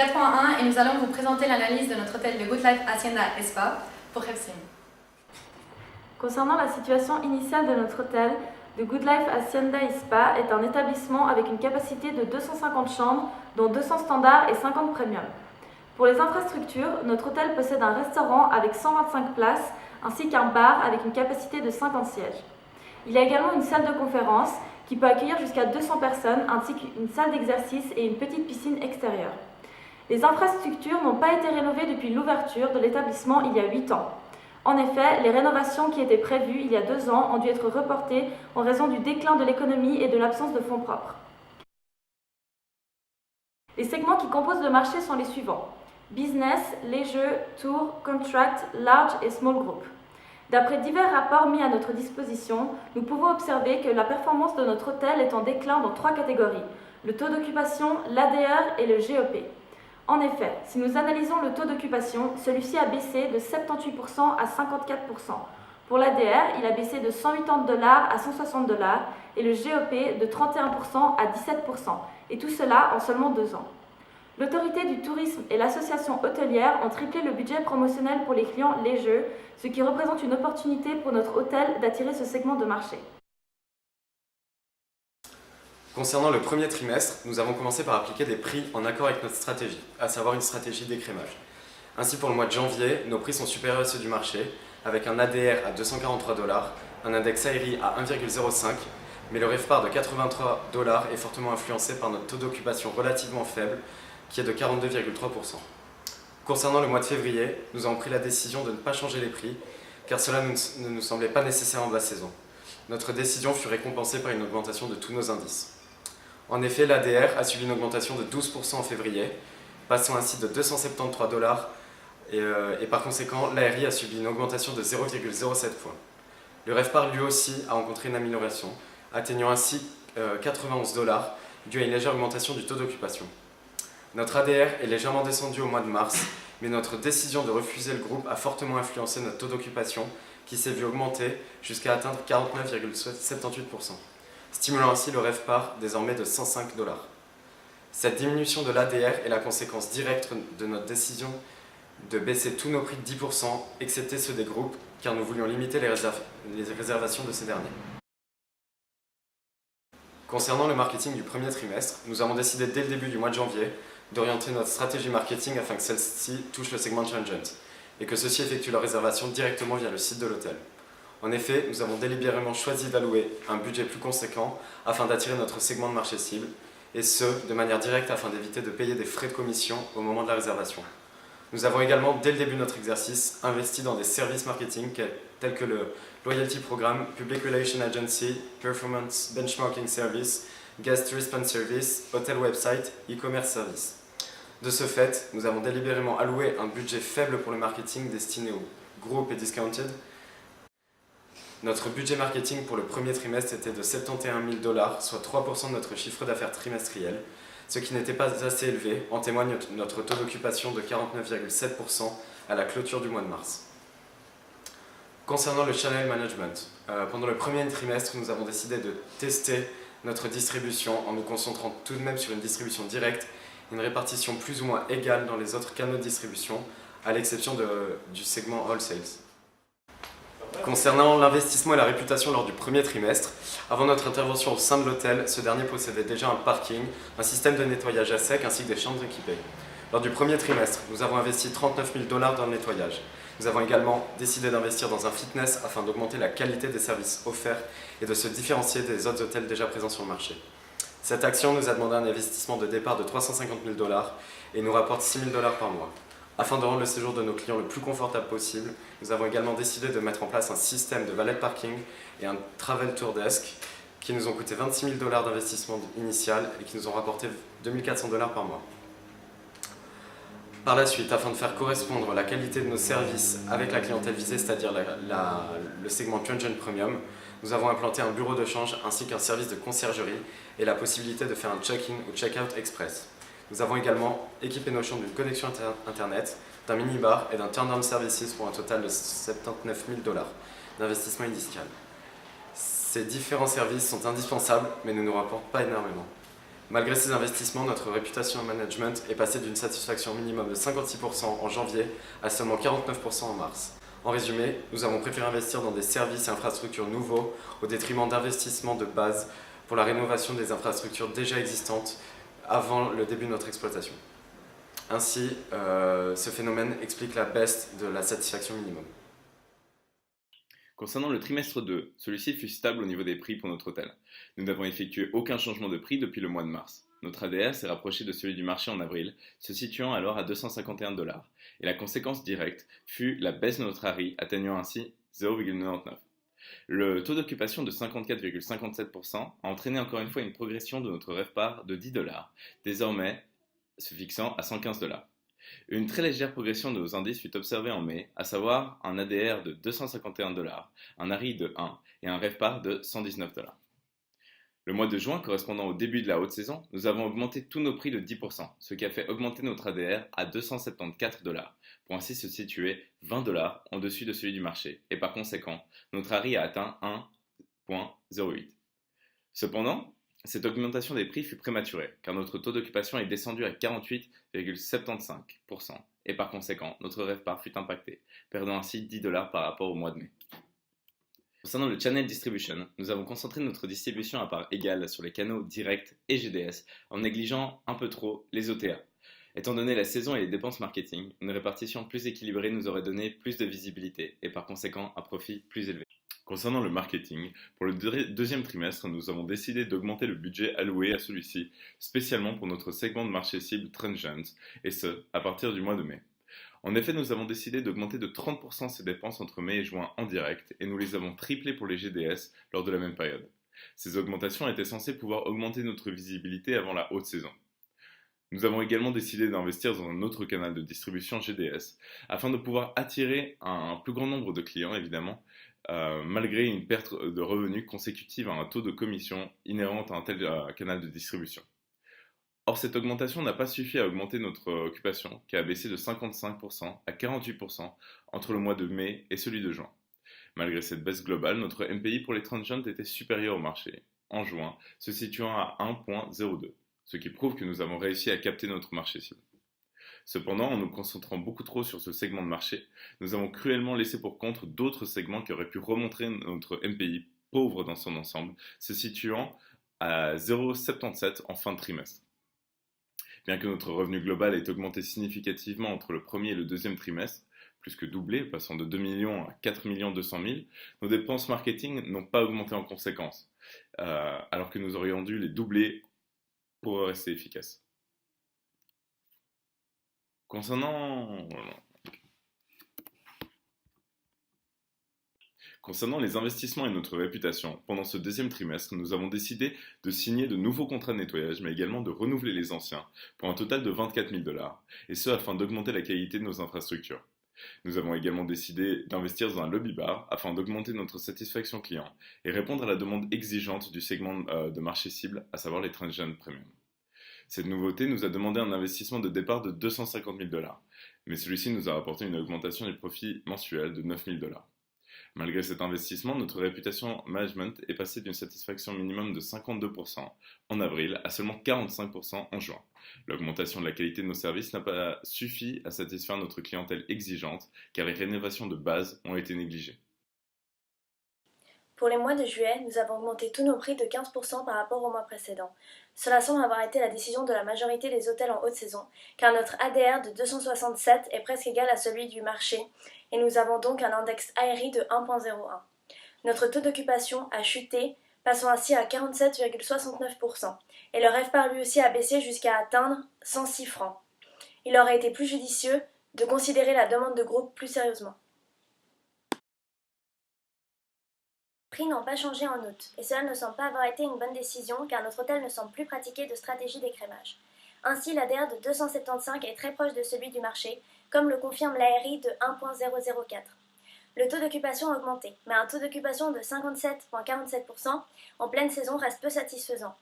4.1 et nous allons vous présenter l'analyse de notre hôtel de Good Life Hacienda et Spa pour Helsinki. Concernant la situation initiale de notre hôtel, The Good Life Hacienda et Spa est un établissement avec une capacité de 250 chambres, dont 200 standards et 50 premium. Pour les infrastructures, notre hôtel possède un restaurant avec 125 places, ainsi qu'un bar avec une capacité de 50 sièges. Il y a également une salle de conférence qui peut accueillir jusqu'à 200 personnes, ainsi qu'une salle d'exercice et une petite piscine extérieure. Les infrastructures n'ont pas été rénovées depuis l'ouverture de l'établissement il y a 8 ans. En effet, les rénovations qui étaient prévues il y a 2 ans ont dû être reportées en raison du déclin de l'économie et de l'absence de fonds propres. Les segments qui composent le marché sont les suivants: business, leisure, tour, contract, large et small group. D'après divers rapports mis à notre disposition, nous pouvons observer que la performance de notre hôtel est en déclin dans 3 catégories: le taux d'occupation, l'ADR et le GEP. En effet, si nous analysons le taux d'occupation, celui-ci a baissé de 78% à 54%. Pour l'ADR, il a baissé de $180 à $160 et le GEP de 31% à 17%, et tout cela en seulement 2 ans. L'autorité du tourisme et l'association hôtelière ont triplé le budget promotionnel pour les clients leisure, ce qui représente une opportunité pour notre hôtel d'attirer ce segment de marché. Concernant le premier trimestre, nous avons commencé par appliquer des prix en accord avec notre stratégie, à savoir une stratégie d'écrémage. Ainsi, pour le mois de janvier, nos prix sont supérieurs à ceux du marché, avec un ADR à $243, un index AERI à 1,05, mais le RevPAR de $83 est fortement influencé par notre taux d'occupation relativement faible, qui est de 42,3%. Concernant le mois de février, nous avons pris la décision de ne pas changer les prix, car cela ne nous semblait pas nécessaire en basse saison. Notre décision fut récompensée par une augmentation de tous nos indices. En effet, l'ADR a subi une augmentation de 12% en février, passant ainsi de $273 et par conséquent, l'ARI a subi une augmentation de 0,07 points. Le RevPAR lui aussi a rencontré une amélioration, atteignant ainsi $91, dû à une légère augmentation du taux d'occupation. Notre ADR est légèrement descendu au mois de mars, mais notre décision de refuser le groupe a fortement influencé notre taux d'occupation, qui s'est vu augmenter jusqu'à atteindre 49,78%. Stimulant ainsi le RevPAR désormais de $105. Cette diminution de l'ADR est la conséquence directe de notre décision de baisser tous nos prix de 10%, excepté ceux des groupes, car nous voulions limiter les réservations de ces derniers. Concernant le marketing du premier trimestre, nous avons décidé dès le début du mois de janvier d'orienter notre stratégie marketing afin que celle-ci touche le segment Transient et que ceux-ci effectuent leur réservation directement via le site de l'hôtel. En effet, nous avons délibérément choisi d'allouer un budget plus conséquent afin d'attirer notre segment de marché cible, et ce, de manière directe afin d'éviter de payer des frais de commission au moment de la réservation. Nous avons également, dès le début de notre exercice, investi dans des services marketing tels que le Loyalty Programme, Public Relations Agency, Performance Benchmarking Service, Guest Response Service, Hotel Website, E-Commerce Service. De ce fait, nous avons délibérément alloué un budget faible pour le marketing destiné aux groupes et discounted. Notre budget marketing pour le premier trimestre était de $71 000, soit 3% de notre chiffre d'affaires trimestriel, ce qui n'était pas assez élevé, en témoigne notre taux d'occupation de 49,7% à la clôture du mois de mars. Concernant le channel management, pendant le premier trimestre, nous avons décidé de tester notre distribution en nous concentrant tout de même sur une distribution directe et une répartition plus ou moins égale dans les autres canaux de distribution, à l'exception du segment All Sales. Concernant l'investissement et la réputation lors du premier trimestre, avant notre intervention au sein de l'hôtel, ce dernier possédait déjà un parking, un système de nettoyage à sec ainsi que des chambres équipées. Lors du premier trimestre, nous avons investi $39 000 dans le nettoyage. Nous avons également décidé d'investir dans un fitness afin d'augmenter la qualité des services offerts et de se différencier des autres hôtels déjà présents sur le marché. Cette action nous a demandé un investissement de départ de $350 000 et nous rapporte $6 000 par mois. Afin de rendre le séjour de nos clients le plus confortable possible, nous avons également décidé de mettre en place un système de valet parking et un travel tour desk qui nous ont coûté $26 000 d'investissement initial et qui nous ont rapporté $2 400 par mois. Par la suite, afin de faire correspondre la qualité de nos services avec la clientèle visée, c'est-à-dire le segment Transient Premium, nous avons implanté un bureau de change ainsi qu'un service de conciergerie et la possibilité de faire un check-in ou check-out express. Nous avons également équipé nos chambres d'une connexion internet, d'un minibar et d'un turn-down services pour un total de $79 000 d'investissement initial. Ces différents services sont indispensables mais ne nous rapportent pas énormément. Malgré ces investissements, notre réputation en management est passée d'une satisfaction minimum de 56% en janvier à seulement 49% en mars. En résumé, nous avons préféré investir dans des services et infrastructures nouveaux au détriment d'investissements de base pour la rénovation des infrastructures déjà existantes avant le début de notre exploitation. Ainsi, ce phénomène explique la baisse de la satisfaction minimum. Concernant le trimestre 2, celui-ci fut stable au niveau des prix pour notre hôtel. Nous n'avons effectué aucun changement de prix depuis le mois de mars. Notre ADR s'est rapproché de celui du marché en avril, se situant alors à 251 $, et la conséquence directe fut la baisse de notre ARI, atteignant ainsi 0,99. Le taux d'occupation de 54,57% a entraîné encore une fois une progression de notre RevPAR de 10 $, désormais se fixant à 115 $. Une très légère progression de nos indices fut observée en mai, à savoir un ADR de 251 $, un ARI de 1 et un RevPAR de 119 $. Le mois de juin, correspondant au début de la haute saison, nous avons augmenté tous nos prix de 10%, ce qui a fait augmenter notre ADR à 274 $, pour ainsi se situer 20 $ en dessus de celui du marché, et par conséquent, notre ARI a atteint 1,08. Cependant, cette augmentation des prix fut prématurée, car notre taux d'occupation est descendu à 48,75%, et par conséquent, notre RevPAR fut impacté, perdant ainsi 10 $ par rapport au mois de mai. Concernant le channel distribution, nous avons concentré notre distribution à part égale sur les canaux directs et GDS, en négligeant un peu trop les OTA. Étant donné la saison et les dépenses marketing, une répartition plus équilibrée nous aurait donné plus de visibilité, et par conséquent un profit plus élevé. Concernant le marketing, pour le deuxième trimestre, nous avons décidé d'augmenter le budget alloué à celui-ci, spécialement pour notre segment de marché cible Transient, et ce, à partir du mois de mai. En effet, nous avons décidé d'augmenter de 30% ces dépenses entre mai et juin en direct, et nous les avons triplées pour les GDS lors de la même période. Ces augmentations étaient censées pouvoir augmenter notre visibilité avant la haute saison. Nous avons également décidé d'investir dans un autre canal de distribution GDS, afin de pouvoir attirer un plus grand nombre de clients, évidemment, malgré une perte de revenus consécutive à un taux de commission inhérente à un tel canal de distribution. Or, cette augmentation n'a pas suffi à augmenter notre occupation, qui a baissé de 55% à 48% entre le mois de mai et celui de juin. Malgré cette baisse globale, notre MPI pour les Transient était supérieur au marché, en juin, se situant à 1,02, ce qui prouve que nous avons réussi à capter notre marché cible. Cependant, en nous concentrant beaucoup trop sur ce segment de marché, nous avons cruellement laissé pour compte d'autres segments qui auraient pu remontrer notre MPI pauvre dans son ensemble, se situant à 0,77 en fin de trimestre. Bien que notre revenu global ait augmenté significativement entre le premier et le deuxième trimestre, plus que doublé, passant de 2 millions à 4 200 000, nos dépenses marketing n'ont pas augmenté en conséquence, alors que nous aurions dû les doubler pour rester efficaces. Concernant les investissements et notre réputation, pendant ce deuxième trimestre, nous avons décidé de signer de nouveaux contrats de nettoyage, mais également de renouveler les anciens, pour un total de 24 000 $, et ce afin d'augmenter la qualité de nos infrastructures. Nous avons également décidé d'investir dans un lobby bar afin d'augmenter notre satisfaction client et répondre à la demande exigeante du segment de marché cible, à savoir les Transient Premium. Cette nouveauté nous a demandé un investissement de départ de 250 000 $, mais celui-ci nous a rapporté une augmentation du profit mensuel de 9 000 $. Malgré cet investissement, notre réputation management est passée d'une satisfaction minimum de 52% en avril à seulement 45% en juin. L'augmentation de la qualité de nos services n'a pas suffi à satisfaire notre clientèle exigeante car les rénovations de base ont été négligées. Pour les mois de juillet, nous avons augmenté tous nos prix de 15% par rapport au mois précédent. Cela semble avoir été la décision de la majorité des hôtels en haute saison, car notre ADR de 267 est presque égal à celui du marché, et nous avons donc un index ARI de 1,01. Notre taux d'occupation a chuté, passant ainsi à 47,69%, et le RevPAR lui aussi a baissé jusqu'à atteindre 106 francs. Il aurait été plus judicieux de considérer la demande de groupe plus sérieusement. Les prix n'ont pas changé en août, et cela ne semble pas avoir été une bonne décision car notre hôtel ne semble plus pratiquer de stratégie d'écrémage. Ainsi, l'ADR de 275 est très proche de celui du marché, comme le confirme l'ARI de 1,004. Le taux d'occupation a augmenté, mais un taux d'occupation de 57,47% en pleine saison reste peu satisfaisant,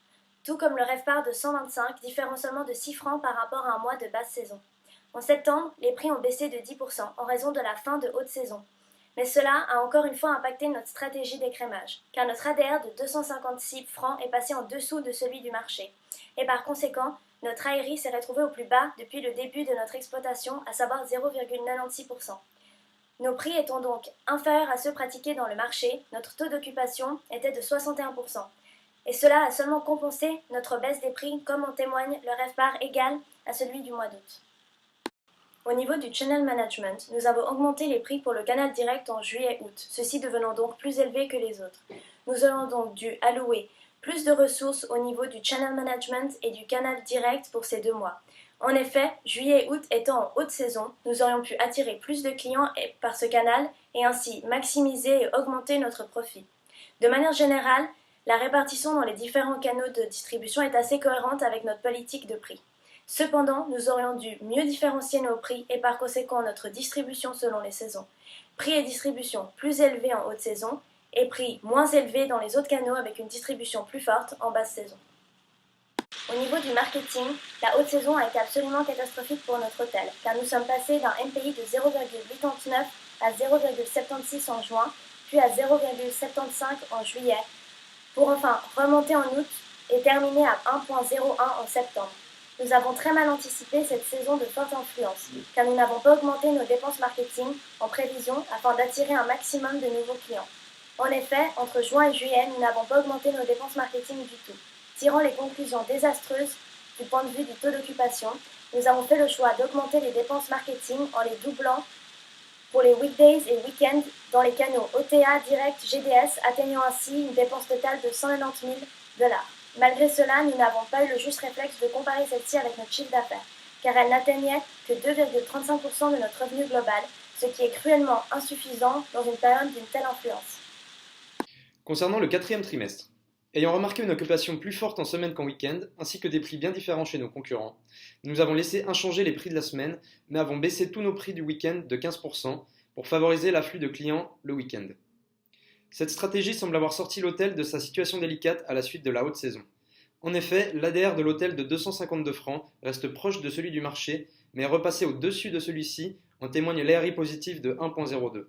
tout comme le RevPAR de 125, différant seulement de 6 francs par rapport à un mois de basse saison. En septembre, les prix ont baissé de 10% en raison de la fin de haute saison. Mais cela a encore une fois impacté notre stratégie d'écrémage, car notre ADR de 256 francs est passé en dessous de celui du marché. Et par conséquent, notre ARI s'est retrouvé au plus bas depuis le début de notre exploitation, à savoir 0,96%. Nos prix étant donc inférieurs à ceux pratiqués dans le marché, notre taux d'occupation était de 61%. Et cela a seulement compensé notre baisse des prix, comme en témoigne le RevPAR égal à celui du mois d'août. Au niveau du channel management, nous avons augmenté les prix pour le canal direct en juillet-août, ceux-ci devenant donc plus élevés que les autres. Nous avons donc dû allouer plus de ressources au niveau du channel management et du canal direct pour ces 2 mois. En effet, juillet et août étant en haute saison, nous aurions pu attirer plus de clients par ce canal et ainsi maximiser et augmenter notre profit. De manière générale, la répartition dans les différents canaux de distribution est assez cohérente avec notre politique de prix. Cependant, nous aurions dû mieux différencier nos prix et par conséquent notre distribution selon les saisons. Prix et distribution plus élevés en haute saison et prix moins élevés dans les autres canaux avec une distribution plus forte en basse saison. Au niveau du marketing, la haute saison a été absolument catastrophique pour notre hôtel, car nous sommes passés d'un MPI de 0,89 à 0,76 en juin, puis à 0,75 en juillet, pour enfin remonter en août et terminer à 1,01 en septembre. Nous avons très mal anticipé cette saison de forte influence, car nous n'avons pas augmenté nos dépenses marketing en prévision afin d'attirer un maximum de nouveaux clients. En effet, entre juin et juillet, nous n'avons pas augmenté nos dépenses marketing du tout. Tirant les conclusions désastreuses du point de vue du taux d'occupation, nous avons fait le choix d'augmenter les dépenses marketing en les doublant pour les weekdays et week-ends dans les canaux OTA, Direct, GDS, atteignant ainsi une dépense totale de 190 000 $. Malgré cela, nous n'avons pas eu le juste réflexe de comparer celle-ci avec notre chiffre d'affaires, car elle n'atteignait que 2,35% de notre revenu global, ce qui est cruellement insuffisant dans une période d'une telle influence. Concernant le 4e trimestre, ayant remarqué une occupation plus forte en semaine qu'en week-end, ainsi que des prix bien différents chez nos concurrents, nous avons laissé inchangés les prix de la semaine, mais avons baissé tous nos prix du week-end de 15% pour favoriser l'afflux de clients le week-end. Cette stratégie semble avoir sorti l'hôtel de sa situation délicate à la suite de la haute saison. En effet, l'ADR de l'hôtel de 252 francs reste proche de celui du marché, mais est repassé au-dessus de celui-ci, en témoigne l'ARI positif de 1,02.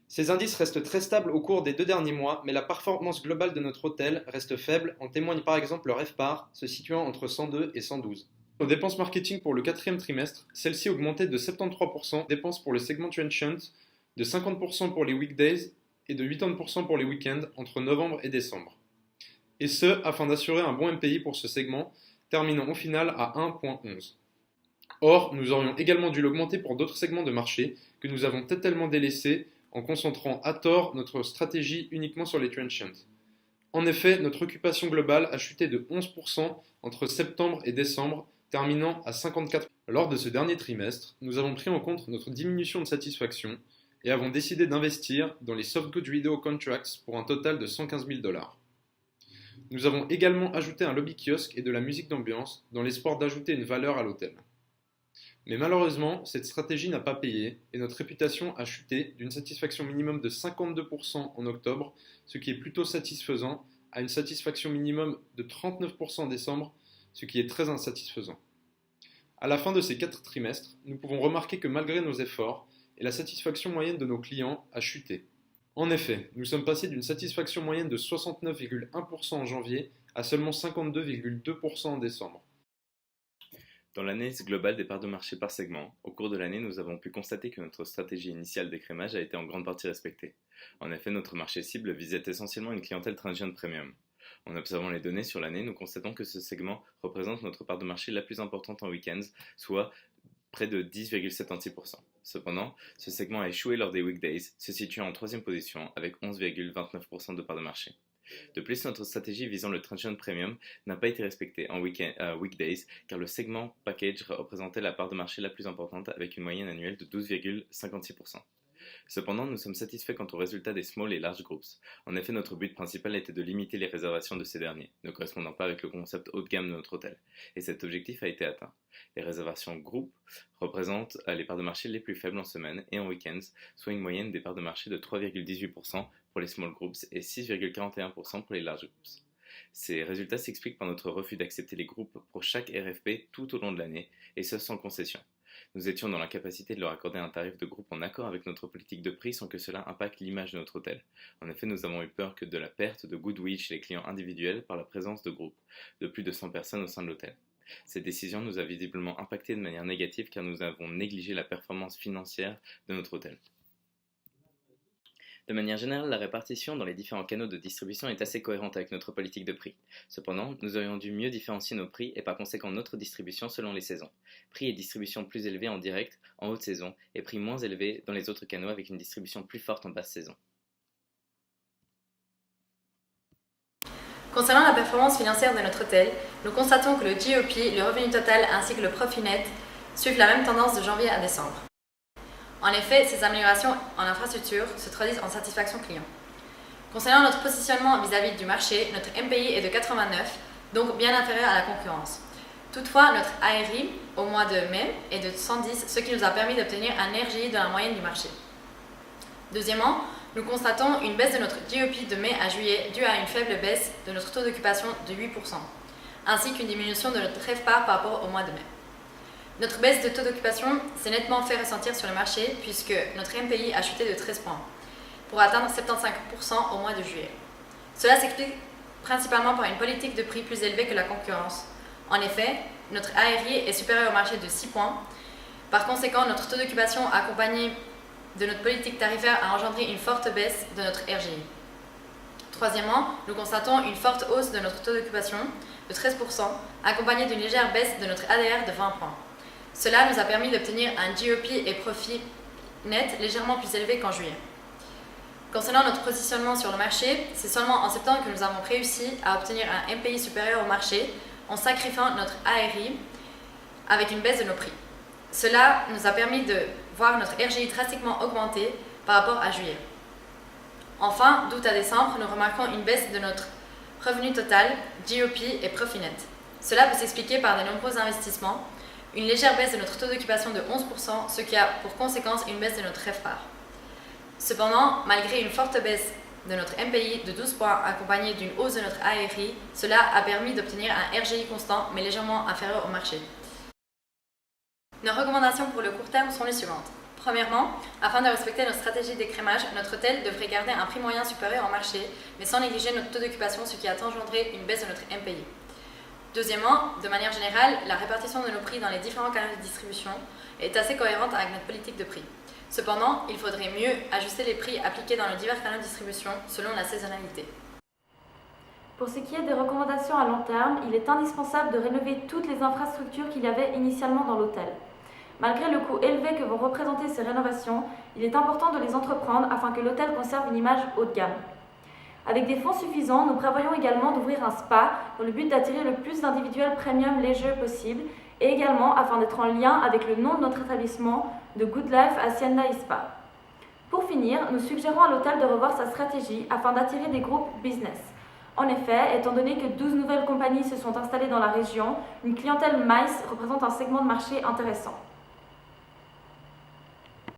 Ces indices restent très stables au cours des 2 derniers mois, mais la performance globale de notre hôtel reste faible, en témoigne par exemple le RevPAR, se situant entre 102 et 112. Nos dépenses marketing pour le 4e trimestre, celles-ci augmentaient de 73%, dépenses pour le segment Transient, de 50% pour les weekdays et de 80% pour les week-ends entre novembre et décembre. Et ce, afin d'assurer un bon MPI pour ce segment, terminant au final à 1,11. Or, nous aurions également dû l'augmenter pour d'autres segments de marché que nous avons totalement délaissés en concentrant à tort notre stratégie uniquement sur les Transients. En effet, notre occupation globale a chuté de 11% entre septembre et décembre, terminant à 54%. Lors de ce dernier trimestre, nous avons pris en compte notre diminution de satisfaction et avons décidé d'investir dans les Soft Goods Video Contracts pour un total de 115 000 $. Nous avons également ajouté un lobby kiosque et de la musique d'ambiance dans l'espoir d'ajouter une valeur à l'hôtel. Mais malheureusement, cette stratégie n'a pas payé et notre réputation a chuté d'une satisfaction minimum de 52% en octobre, ce qui est plutôt satisfaisant, à une satisfaction minimum de 39% en décembre, ce qui est très insatisfaisant. À la fin de ces 4 trimestres, nous pouvons remarquer que malgré nos efforts, et la satisfaction moyenne de nos clients a chuté. En effet, nous sommes passés d'une satisfaction moyenne de 69,1% en janvier à seulement 52,2% en décembre. Dans l'analyse globale des parts de marché par segment, au cours de l'année, nous avons pu constater que notre stratégie initiale d'écrémage a été en grande partie respectée. En effet, notre marché cible visait essentiellement une clientèle transient premium. En observant les données sur l'année, nous constatons que ce segment représente notre part de marché la plus importante en week-ends, soit près de 10,76%. Cependant, ce segment a échoué lors des weekdays, se situant en 3e position avec 11,29% de part de marché. De plus, notre stratégie visant le transient premium n'a pas été respectée en weekdays car le segment package représentait la part de marché la plus importante avec une moyenne annuelle de 12,56%. Cependant, nous sommes satisfaits quant aux résultats des small et large groups. En effet, notre but principal était de limiter les réservations de ces derniers, ne correspondant pas avec le concept haut de gamme de notre hôtel, et cet objectif a été atteint. Les réservations groupes représentent les parts de marché les plus faibles en semaine et en week-ends, soit une moyenne des parts de marché de 3,18% pour les small groups et 6,41% pour les large groups. Ces résultats s'expliquent par notre refus d'accepter les groupes pour chaque RFP tout au long de l'année, et ce sans concession. Nous étions dans l'incapacité de leur accorder un tarif de groupe en accord avec notre politique de prix sans que cela impacte l'image de notre hôtel. En effet, nous avons eu peur de la perte de goodwill chez les clients individuels par la présence de groupes de plus de 100 personnes au sein de l'hôtel. Cette décision nous a visiblement impacté de manière négative car nous avons négligé la performance financière de notre hôtel. De manière générale, la répartition dans les différents canaux de distribution est assez cohérente avec notre politique de prix. Cependant, nous aurions dû mieux différencier nos prix et par conséquent notre distribution selon les saisons. Prix et distribution plus élevés en direct en haute saison et prix moins élevés dans les autres canaux avec une distribution plus forte en basse saison. Concernant la performance financière de notre hôtel, nous constatons que le GOP, le revenu total ainsi que le profit net suivent la même tendance de janvier à décembre. En effet, ces améliorations en infrastructure se traduisent en satisfaction client. Concernant notre positionnement vis-à-vis du marché, notre MPI est de 89, donc bien inférieur à la concurrence. Toutefois, notre ARI au mois de mai est de 110, ce qui nous a permis d'obtenir un RGI de la moyenne du marché. Deuxièmement, nous constatons une baisse de notre GOP de mai à juillet due à une faible baisse de notre taux d'occupation de 8%, ainsi qu'une diminution de notre RevPAR par rapport au mois de mai. Notre baisse de taux d'occupation s'est nettement fait ressentir sur le marché puisque notre MPI a chuté de 13 points pour atteindre 75% au mois de juillet. Cela s'explique principalement par une politique de prix plus élevée que la concurrence. En effet, notre ARI est supérieur au marché de 6 points. Par conséquent, notre taux d'occupation accompagné de notre politique tarifaire a engendré une forte baisse de notre RGI. Troisièmement, nous constatons une forte hausse de notre taux d'occupation de 13%, accompagnée d'une légère baisse de notre ADR de 20 points. Cela nous a permis d'obtenir un GOP et profit net légèrement plus élevé qu'en juillet. Concernant notre positionnement sur le marché, c'est seulement en septembre que nous avons réussi à obtenir un MPI supérieur au marché en sacrifiant notre ARI avec une baisse de nos prix. Cela nous a permis de voir notre RGI drastiquement augmenter par rapport à juillet. Enfin, d'août à décembre, nous remarquons une baisse de notre revenu total, GOP et profit net. Cela peut s'expliquer par de nombreux investissements, une légère baisse de notre taux d'occupation de 11%, ce qui a pour conséquence une baisse de notre RevPAR. Cependant, malgré une forte baisse de notre MPI de 12 points accompagnée d'une hausse de notre ARI, cela a permis d'obtenir un RGI constant mais légèrement inférieur au marché. Nos recommandations pour le court terme sont les suivantes. Premièrement, afin de respecter notre stratégie d'écrémage, notre hôtel devrait garder un prix moyen supérieur au marché, mais sans négliger notre taux d'occupation, ce qui a engendré une baisse de notre MPI. Deuxièmement, de manière générale, la répartition de nos prix dans les différents canaux de distribution est assez cohérente avec notre politique de prix. Cependant, il faudrait mieux ajuster les prix appliqués dans les divers canaux de distribution selon la saisonnalité. Pour ce qui est des recommandations à long terme, il est indispensable de rénover toutes les infrastructures qu'il y avait initialement dans l'hôtel. Malgré le coût élevé que vont représenter ces rénovations, il est important de les entreprendre afin que l'hôtel conserve une image haut de gamme. Avec des fonds suffisants, nous prévoyons également d'ouvrir un spa dans le but d'attirer le plus d'individuels premium léger possible et également afin d'être en lien avec le nom de notre établissement de Good Life Hacienda et Spa. Pour finir, nous suggérons à l'hôtel de revoir sa stratégie afin d'attirer des groupes business. En effet, étant donné que 12 nouvelles compagnies se sont installées dans la région, une clientèle MICE représente un segment de marché intéressant.